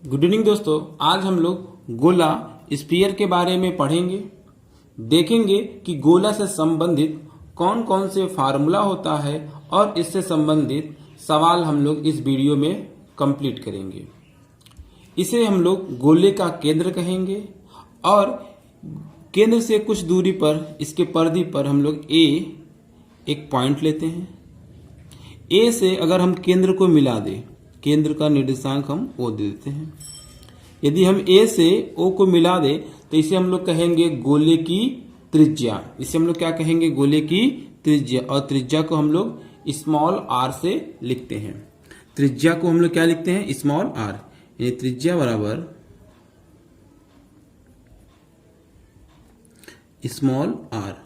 Good evening दोस्तों। आज हम लोग गोला स्फीयर के बारे में पढ़ेंगे। देखेंगे कि गोला से संबंधित कौन कौन से फार्मूला होता है और इससे संबंधित सवाल हम लोग इस वीडियो में कंप्लीट करेंगे। इसे हम लोग गोले का केंद्र कहेंगे और केंद्र से कुछ दूरी पर इसके परिधि पर हम लोग ए एक पॉइंट लेते हैं। ए से अगर हम केंद्र को मिला दें, केंद्र का निर्देशांक हम ओ दे देते हैं। यदि हम ए से ओ को मिला दें तो इसे हम लोग कहेंगे गोले की त्रिज्या। इसे हम लोग क्या कहेंगे? गोले की त्रिज्या। और त्रिज्या को हम लोग स्मॉल आर से लिखते हैं। त्रिज्या को हम लोग क्या लिखते हैं? Small r. यानी त्रिज्या बराबर स्मॉल आर।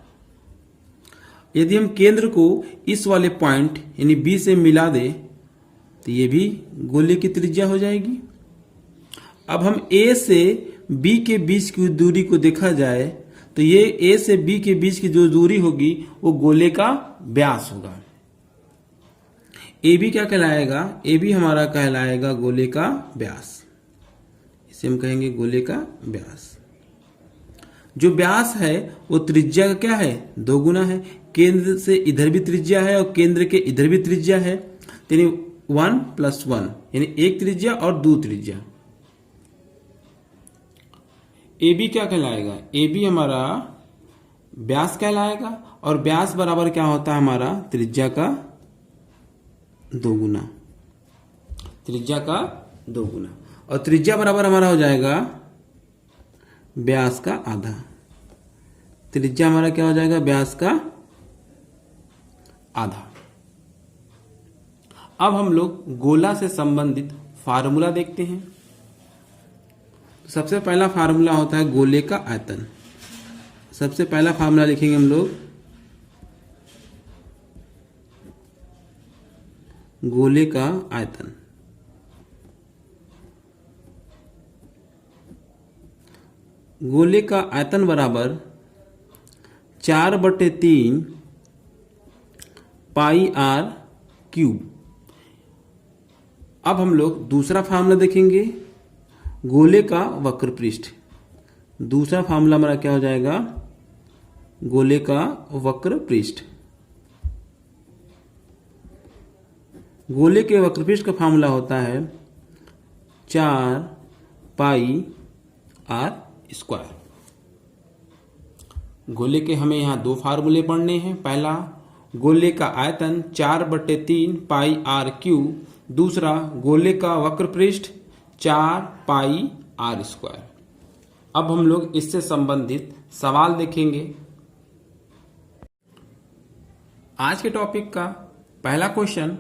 यदि हम केंद्र को इस वाले पॉइंट यानी बी से मिला दें तो ये भी गोले की त्रिज्या हो जाएगी। अब हम ए से बी के बीच की दूरी को देखा जाए तो ये ए से बी के बीच की जो दूरी होगी वो गोले का व्यास होगा। ए बी क्या कहलाएगा? ए बी हमारा कहलाएगा गोले का व्यास। इसे हम कहेंगे गोले का व्यास। जो व्यास है वो त्रिज्या का क्या है? 2 गुना है। केंद्र से इधर भी त्रिज्या है और केंद्र के इधर भी त्रिज्या है, यानी 1 + 1 यानी 1 त्रिज्या और 2 त्रिज्या। ए बी क्या कहलाएगा? ए बी हमारा व्यास कहलाएगा और व्यास बराबर क्या होता है? हमारा त्रिज्या का 2 गुना। त्रिज्या का 2 गुना। और त्रिज्या बराबर हमारा हो जाएगा व्यास का आधा। त्रिज्या हमारा क्या हो जाएगा? व्यास का आधा। अब हम लोग गोला से संबंधित फार्मूला देखते हैं। सबसे पहला फार्मूला होता है गोले का आयतन। सबसे पहला फार्मूला लिखेंगे हम लोग गोले का आयतन। गोले का आयतन बराबर 4/3 पाई आर क्यूब। अब हम लोग दूसरा फार्मूला देखेंगे गोले का वक्र पृष्ठ। दूसरा फार्मूला हमारा क्या हो जाएगा? गोले का वक्र पृष्ठ। गोले के वक्र पृष्ठ का फार्मूला होता है 4 पाई आर स्क्वायर। गोले के हमें यहां 2 फार्मूले पढ़ने हैं। पहला गोले का आयतन 4/3 पाई आर क्यूब। दूसरा गोले का वक्र पृष्ठ 4 पाई आर स्क्वायर। अब हम लोग इससे संबंधित सवाल देखेंगे। आज के टॉपिक का पहला क्वेश्चन,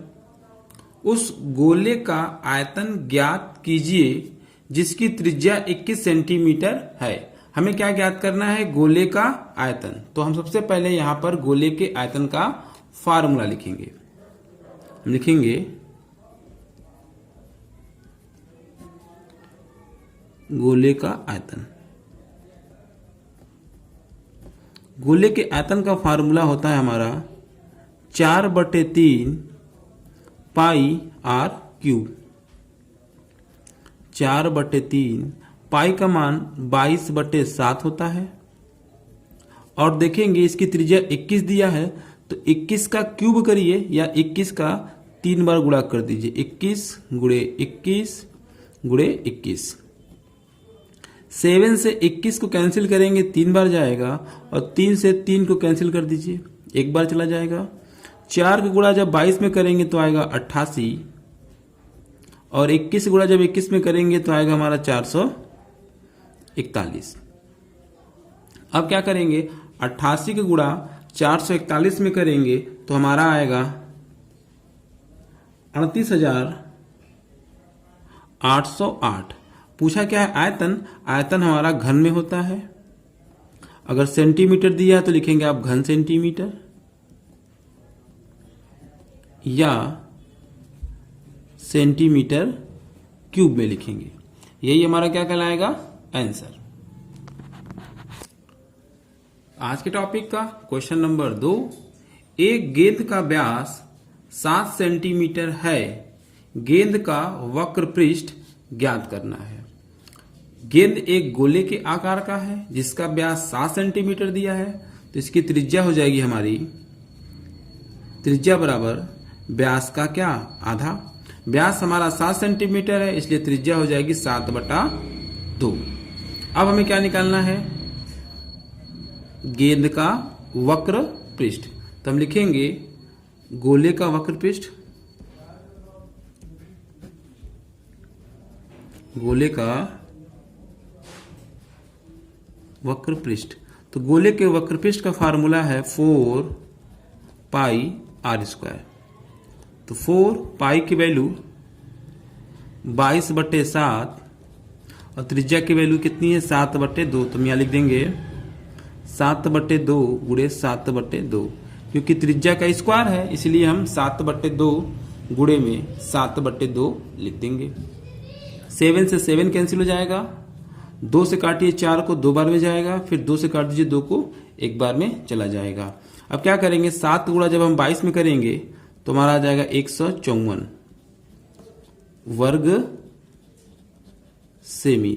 उस गोले का आयतन ज्ञात कीजिए जिसकी त्रिज्या 21 सेंटीमीटर है। हमें क्या ज्ञात करना है? गोले का आयतन। तो हम सबसे पहले यहां पर गोले के आयतन का फार्मूला लिखेंगे। हम लिखेंगे गोले का आयतन। गोले के आयतन का फार्मूला होता है हमारा 4/3 पाई आर क्यूब। 4/3 पाई का मान 22/7 होता है। और देखेंगे इसकी त्रिज्या 21 दिया है तो 21 का क्यूब करिए या 21 का 3 बार गुणा कर दीजिए। 21 × 21 × 21। 7 से 21 को कैंसिल करेंगे 3 बार जाएगा और 3 से 3 को कैंसिल कर दीजिए, 1 बार चला जाएगा। 4 का गुणा जब 22 में करेंगे तो आएगा 88 और 21 गुणा जब 21 में करेंगे तो आएगा हमारा 441। अब क्या करेंगे? 88 का गुणा 441 में करेंगे तो हमारा आएगा 38,808। पूछा क्या है? आयतन। आयतन हमारा घन में होता है। अगर सेंटीमीटर दिया है तो लिखेंगे आप घन सेंटीमीटर या सेंटीमीटर क्यूब में लिखेंगे। यही हमारा क्या कहलाएगा? आंसर। आज के टॉपिक का क्वेश्चन नंबर 2, एक गेंद का व्यास 7 सेंटीमीटर है। गेंद का वक्र पृष्ठ ज्ञात करना है। गेंद एक गोले के आकार का है जिसका व्यास 7 सेंटीमीटर दिया है, तो इसकी त्रिज्या हो जाएगी हमारी, त्रिज्या बराबर व्यास का क्या, आधा। व्यास हमारा 7 सेंटीमीटर है, इसलिए त्रिज्या हो जाएगी 7/2। अब हमें क्या निकालना है, गेंद का वक्र पृष्ठ। तो हम लिखेंगे गोले का वक्र पृष्ठ, गोले का वक्र पृष्ठ। तो गोले के वक्र पृष्ठ का फार्मूला है 4πr²। तो 4π की वैल्यू 22/7 और त्रिज्या की वैल्यू कितनी है, 7/2। तो हम यहाँ लिख देंगे 7/2 गुणे 7/2, क्योंकि त्रिज्या का स्क्वायर है इसलिए हम 7/2 गुणे में 7/2 लिख देंगे। 7 से 7 कैंसिल हो जाएगा, 2 से काटिए 4 को 2 बार में जाएगा, फिर 2 से काट दीजिए 2 को 1 बार में चला जाएगा। अब क्या करेंगे, 7 गुणा जब हम 22 में करेंगे तो हमारा आ जाएगा 154 वर्ग सेमी,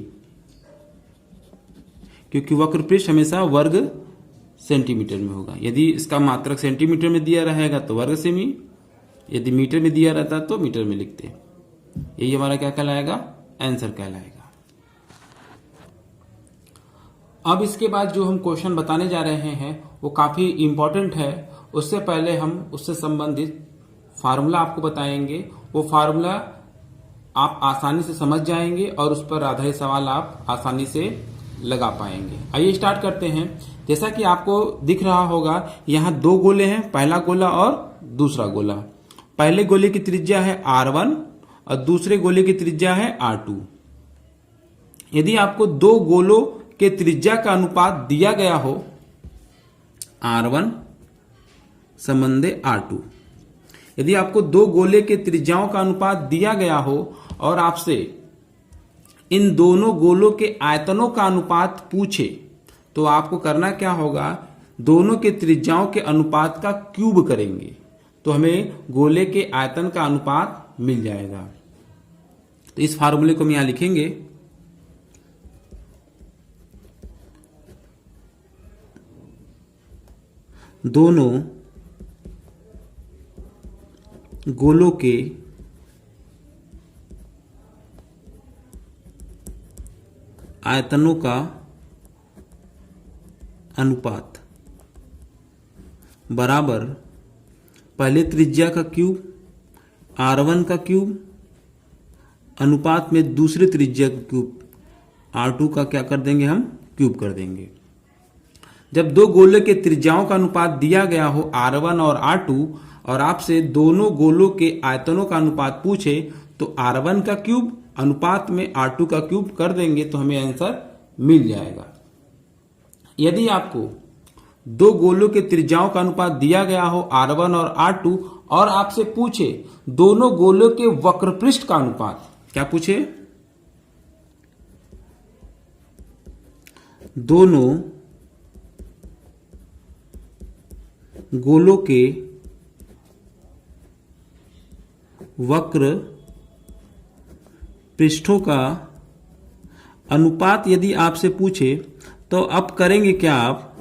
क्योंकि वक्र पृष्ठ हमेशा वर्ग सेंटीमीटर में होगा। यदि इसका मात्रक सेंटीमीटर में दिया रहेगा तो वर्ग सेमी, यदि मीटर में दिया रहता तो मीटर में लिखते। यही हमारा क्या कहलाएगा, आंसर कहलाएगा। अब इसके बाद जो हम क्वेश्चन बताने जा रहे हैं वो काफी इंपॉर्टेंट है। उससे पहले हम उससे संबंधित फार्मूला आपको बताएंगे। वो फार्मूला आप आसानी से समझ जाएंगे और उस पर आधारित सवाल आप आसानी से लगा पाएंगे। आइए स्टार्ट करते हैं। जैसा कि आपको दिख रहा होगा यहाँ 2 गोले हैं, पहला गोला और दूसरा गोला। पहले गोले की त्रिज्या है r1 और दूसरे गोले की त्रिज्या है r2। यदि आपको 2 गोलों के त्रिज्या का अनुपात दिया गया हो, r1 संबंधे r2, यदि आपको 2 गोले के त्रिज्याओं का अनुपात दिया गया हो और आपसे इन दोनों गोलों के आयतनों का अनुपात पूछे, तो आपको करना क्या होगा, दोनों के त्रिज्याओं के अनुपात का क्यूब करेंगे तो हमें गोले के आयतन का अनुपात मिल जाएगा। तो इस फार्मूले को हम यहां लिखेंगे, दोनों गोलों के आयतनों का अनुपात बराबर पहले त्रिज्या का क्यूब r1 का क्यूब अनुपात में दूसरे त्रिज्या का क्यूब r2 का क्या कर देंगे, हम क्यूब कर देंगे। जब 2 गोले के त्रिज्याओं का अनुपात दिया गया हो r1 और r2 और आपसे दोनों गोलों के आयतनों का अनुपात पूछे तो r1 का क्यूब अनुपात में r2 का क्यूब कर देंगे तो हमें आंसर मिल जाएगा। यदि आपको 2 गोलों के त्रिज्याओं का अनुपात दिया गया हो r1 और r2 और आपसे पूछे दोनों गोलों के वक्र पृष्ठ का अनुपात, क्या पूछे, दोनों गोलों के वक्र पृष्ठों का अनुपात यदि आपसे पूछे तो अब करेंगे क्या आप,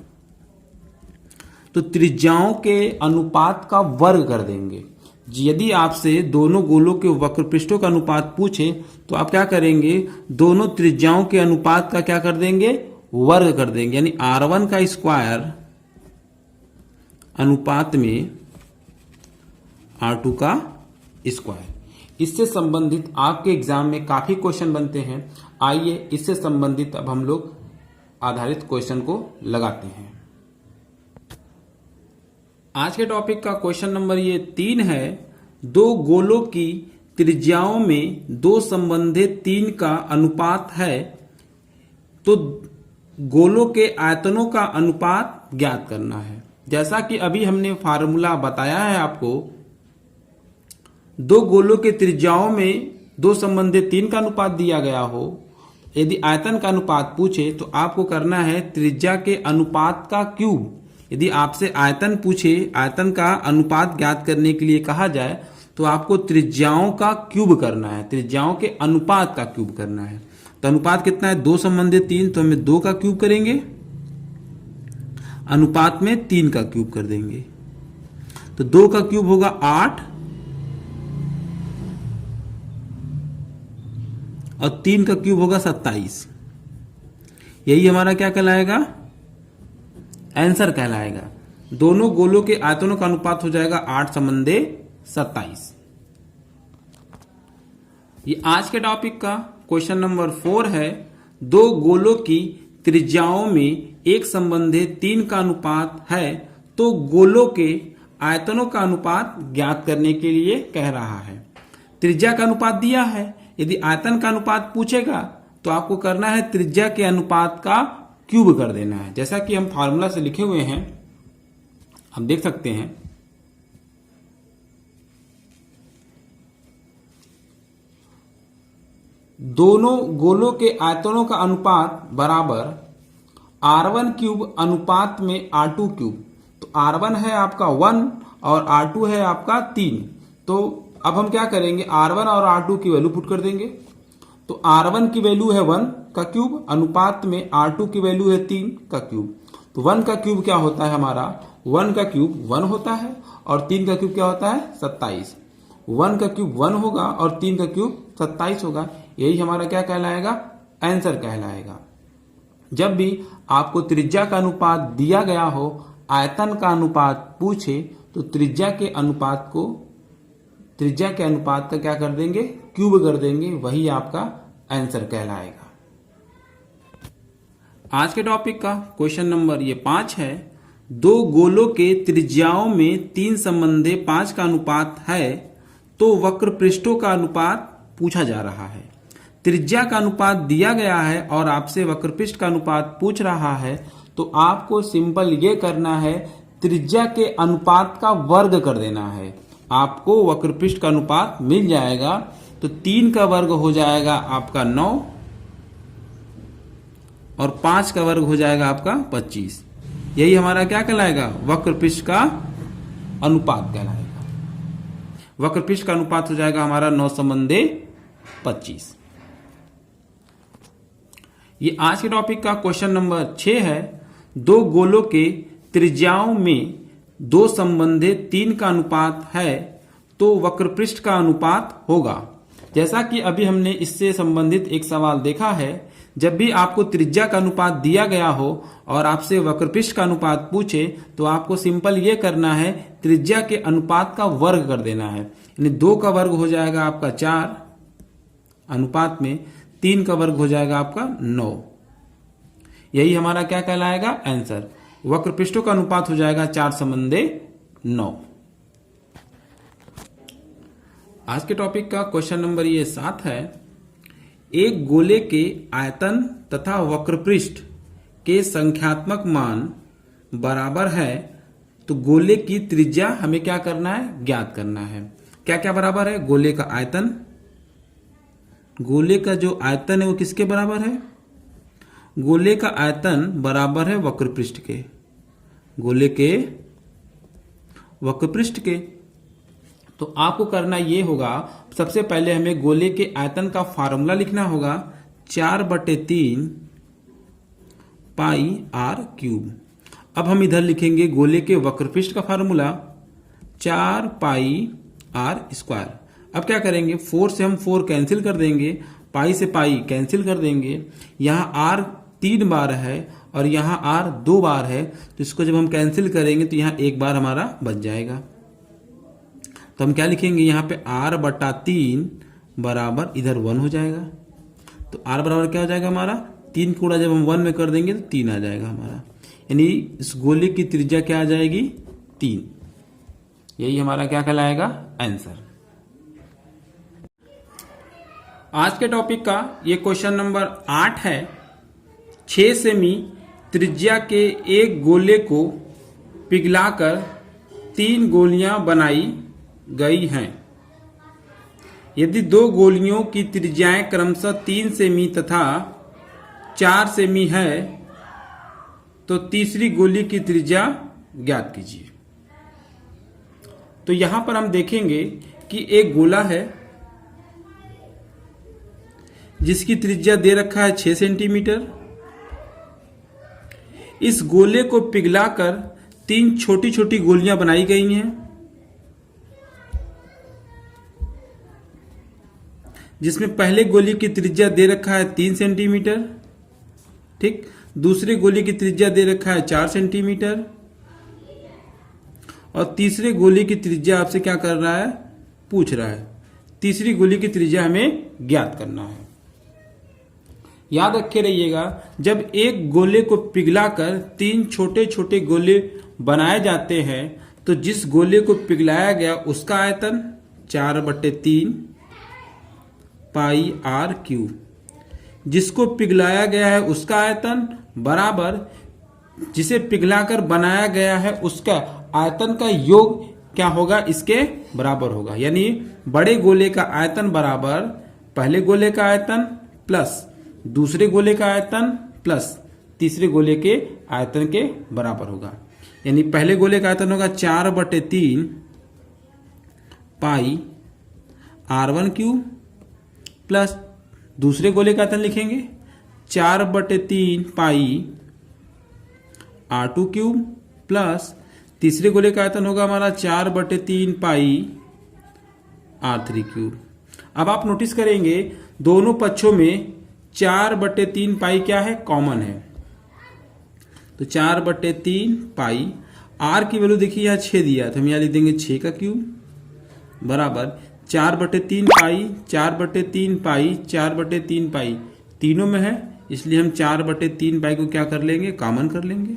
तो त्रिज्याओं के अनुपात का वर्ग कर देंगे। यदि आपसे दोनों गोलों के वक्र पृष्ठों का अनुपात पूछे तो आप क्या करेंगे, दोनों त्रिज्याओं के अनुपात का क्या कर देंगे, वर्ग कर देंगे। यानी r1 का स्क्वायर अनुपात में r2 का स्क्वायर। इससे संबंधित आपके एग्जाम में काफी क्वेश्चन बनते हैं। आइए इससे संबंधित अब हम लोग आधारित क्वेश्चन को लगाते हैं। आज के टॉपिक का क्वेश्चन नंबर ये 3 है। 2 गोलों की त्रिज्याओं में 2 संबंधित 3 का अनुपात है तो गोलों के आयतनों का अनुपात ज्ञात करना है। जैसा कि अभी हमने फार्मूला बताया है आपको, 2 गोलों के त्रिज्याओं में 2 संबंधित 3 का अनुपात दिया गया हो, यदि आयतन का अनुपात पूछे तो आपको करना है त्रिज्या के अनुपात का क्यूब। यदि आपसे आयतन पूछे, आयतन का अनुपात ज्ञात करने के लिए कहा जाए तो आपको त्रिज्याओं का क्यूब करना है, त्रिज्याओं के अनुपात का क्यूब करना है। तो अनुपात कितना है, 2 संबंधित 3, तो हमें 2 का क्यूब करेंगे, अनुपात में 3 का क्यूब कर देंगे। तो 2 का क्यूब होगा 8 और 3 का क्यूब होगा 27। यही हमारा क्या कहलाएगा, आंसर कहलाएगा। दोनों गोलों के आयतनों का अनुपात हो जाएगा 8 संबंधे 27। ये आज के टॉपिक का क्वेश्चन नंबर 4 है। दो गोलों की त्रिज्याओं में एक संबंधे 3 का अनुपात है, तो गोलों के आयतनों का अनुपात ज्ञात करने के लिए कह रहा है। त्रिज्या का अनुपात दिया है, यदि आयतन का अनुपात पूछेगा तो आपको करना है त्रिज्या के अनुपात का क्यूब कर देना है। जैसा कि हम फार्मूला से लिखे हुए हैं, हम देख सकते हैं। दोनों गोलों के आयतनों का अनुपात बराबर R1 क्यूब अनुपात में R2 क्यूब। तो R1 है आपका 1 और R2 है आपका 3। तो अब हम क्या करेंगे, R1 और R2 की वैल्यू पुट कर देंगे। तो R1 की वैल्यू है 1 का क्यूब, अनुपात में R2 की वैल्यू है 3 का क्यूब। तो 1 का क्यूब क्या होता है हमारा, 1 का क्यूब 1 होता है और 3 का क्यूब क्या होता है 27। 1 का क्यूब 1 होगा और 3 का क्यूब 27 होगा। यही हमारा क्या कहलाएगा, आंसर कहलाएगा। जब भी आपको त्रिज्या का अनुपात दिया गया हो, आयतन का अनुपात पूछे, तो त्रिज्या के अनुपात का क्या कर देंगे, क्यूब कर देंगे। वही आपका आंसर कहलाएगा। आज के टॉपिक का क्वेश्चन नंबर ये 5 है। दो गोलों के त्रिज्याओं में 3 संबंधे 5 का अनुपात है, तो वक्र पृष्ठों का अनुपात पूछा जा रहा है। त्रिज्या का अनुपात दिया गया है और आपसे वक्र पृष्ठ का अनुपात पूछ रहा है, तो आपको सिंपल ये करना है, त्रिज्या के अनुपात का वर्ग कर देना है। आपको वक्र पृष्ठ का अनुपात मिल जाएगा। तो 3 का वर्ग हो जाएगा आपका 9 और 5 का वर्ग हो जाएगा आपका 25। यही हमारा क्या कहलाएगा, वक्र पृष्ठ का अनुपात कहलाएगा। वक्र पृष्ठ का अनुपात हो जाएगा हमारा 9 संबंधे 25। ये आज के टॉपिक का क्वेश्चन नंबर 6 है। दो गोलों के त्रिज्याओं में 2 संबंधे 3 का अनुपात है, तो वक्र पृष्ठ का अनुपात होगा। जैसा कि अभी हमने इससे संबंधित एक सवाल देखा है, जब भी आपको त्रिज्या का अनुपात दिया गया हो और आपसे वक्र पृष्ठ का अनुपात पूछे, तो आपको सिंपल ये करना है, त्रिज्या के अनुपात का वर्ग कर देना है। यानी 2 का वर्ग हो जाएगा आपका 4, अनुपात में 3 का वर्ग हो जाएगा आपका 9। यही हमारा क्या कहलाएगा, आंसर। वक्र पृष्ठों का अनुपात हो जाएगा 4 संबंधे 9। आज के टॉपिक का क्वेश्चन नंबर ये 7 है। एक गोले के आयतन तथा वक्र पृष्ठ के संख्यात्मक मान बराबर है, तो गोले की त्रिज्या हमें क्या करना है, ज्ञात करना है। क्या क्या बराबर है, गोले का आयतन, गोले का जो आयतन है वो किसके बराबर है, गोले का आयतन बराबर है वक्र पृष्ठ के, गोले के वक्र पृष्ठ के। तो आपको करना ये होगा, सबसे पहले हमें गोले के आयतन का फार्मूला लिखना होगा, 4/3 पाई r क्यूब। अब हम इधर लिखेंगे गोले के वक्र पृष्ठ का फार्मूला 4 पाई r स्क्वायर। अब क्या करेंगे, 4 से हम 4 कैंसिल कर देंगे, पाई से पाई कैंसिल कर देंगे। यहाँ r 3 बार है और यहाँ r 2 बार है, तो इसको जब हम कैंसिल करेंगे तो यहाँ 1 बार हमारा बच जाएगा। तो हम क्या लिखेंगे, यहाँ पे r/3 बराबर इधर 1 हो जाएगा। तो r बराबर क्या हो जाएगा हमारा, 3 कूड़ा जब हम 1 में कर देंगे तो 3 आ जाएगा हमारा। यानी इस गोले की त्रिज्या क्या आ जाएगी, 3। यही हमारा क्या कहलाएगा, आंसर। आज के टॉपिक का ये क्वेश्चन नंबर 8 है। 6 सेमी त्रिज्या के एक गोले को पिघलाकर 3 गोलियां बनाई गई हैं। यदि 2 गोलियों की त्रिज्याएं क्रमशः 3 सेमी तथा 4 सेमी है, तो तीसरी गोली की त्रिज्या ज्ञात कीजिए। तो यहां पर हम देखेंगे कि एक गोला है जिसकी त्रिज्या दे रखा है 6 सेंटीमीटर। इस गोले को पिघलाकर 3 छोटी छोटी गोलियां बनाई गई हैं, जिसमें पहले गोली की त्रिज्या दे रखा है 3 सेंटीमीटर, ठीक। दूसरे गोली की त्रिज्या दे रखा है 4 सेंटीमीटर और तीसरे गोली की त्रिज्या आपसे क्या कर रहा है, पूछ रहा है। तीसरी गोली की त्रिज्या हमें ज्ञात करना है। याद रखे रहिएगा, जब एक गोले को पिघलाकर 3 छोटे छोटे गोले बनाए जाते हैं तो जिस गोले को पिघलाया गया उसका आयतन 4/3 पाई आर क्यूब, जिसको पिघलाया गया है उसका आयतन बराबर जिसे पिघलाकर बनाया गया है उसका आयतन का योग क्या होगा, इसके बराबर होगा। यानी बड़े गोले का आयतन बराबर पहले गोले का आयतन प्लस दूसरे गोले का आयतन प्लस तीसरे गोले के आयतन के बराबर होगा। यानी पहले गोले का आयतन होगा 4/3 पाई R1 क्यूब प्लस दूसरे गोले का आयतन लिखेंगे 4/3 पाई R2 क्यूब प्लस तीसरे गोले का आयतन होगा हमारा 4/3 पाई R3 क्यूब। अब आप नोटिस करेंगे दोनों पक्षों में 4/3 पाई क्या है, कॉमन है। तो 4/3 पाई R की वैल्यू देखिए यहाँ 6 दिया तो हम यहाँ लिख देंगे 6 का क्यूब बराबर 4/3 पाई 4/3 पाई 4/3 पाई तीनों में है, इसलिए हम 4/3 पाई को क्या कर लेंगे, कॉमन कर लेंगे।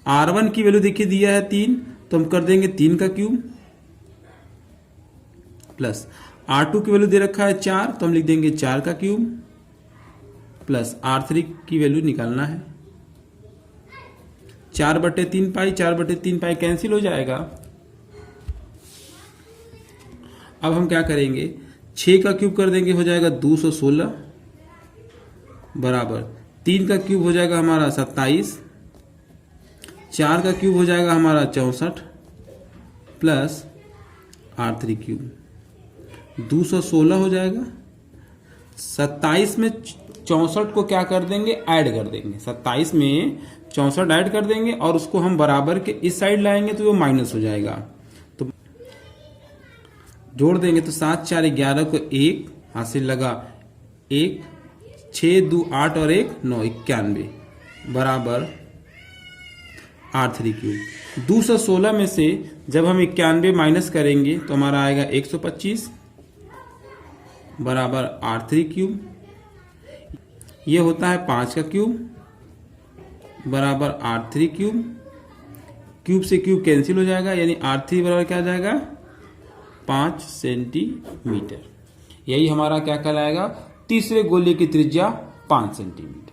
R1 की वैल्यू देखिए दिया है 3 तो हम कर देंगे 3 का क्यूब प्लस R2 की वैल्यू दे रखा है 4 तो हम लिख देंगे 4 का क्यूब प्लस R3 की वैल्यू निकालना है 4/3 पाई 4/3 पाई कैंसिल हो जाएगा। अब हम क्या करेंगे, 6 का क्यूब कर देंगे हो जाएगा 216 बराबर 3 का क्यूब हो जाएगा हमारा 27, 4 का क्यूब हो जाएगा हमारा 64 प्लस R3 क्यूब 216 हो जाएगा। 27 में 64 को क्या कर देंगे, ऐड कर देंगे। 27 में 64 ऐड कर देंगे और उसको हम बराबर के इस साइड लाएंगे तो वो माइनस हो जाएगा। तो जोड़ देंगे तो 7 4 11 को 1 हाथ से लगा 1, 6 2 8 और 1 9 91 बराबर R3 क्यूब। 216 में से जब हम 91 माइनस करेंगे तो हमारा आएगा 125 बराबर R3 क्यूब। ये होता है 5 का क्यूब बराबर R3 क्यूब। क्यूब से क्यूब कैंसिल हो जाएगा, यानी R3 बराबर क्या आ जाएगा, 5 सेंटीमीटर। यही हमारा क्या कहलाएगा, तीसरे गोले की त्रिज्या 5 सेंटीमीटर।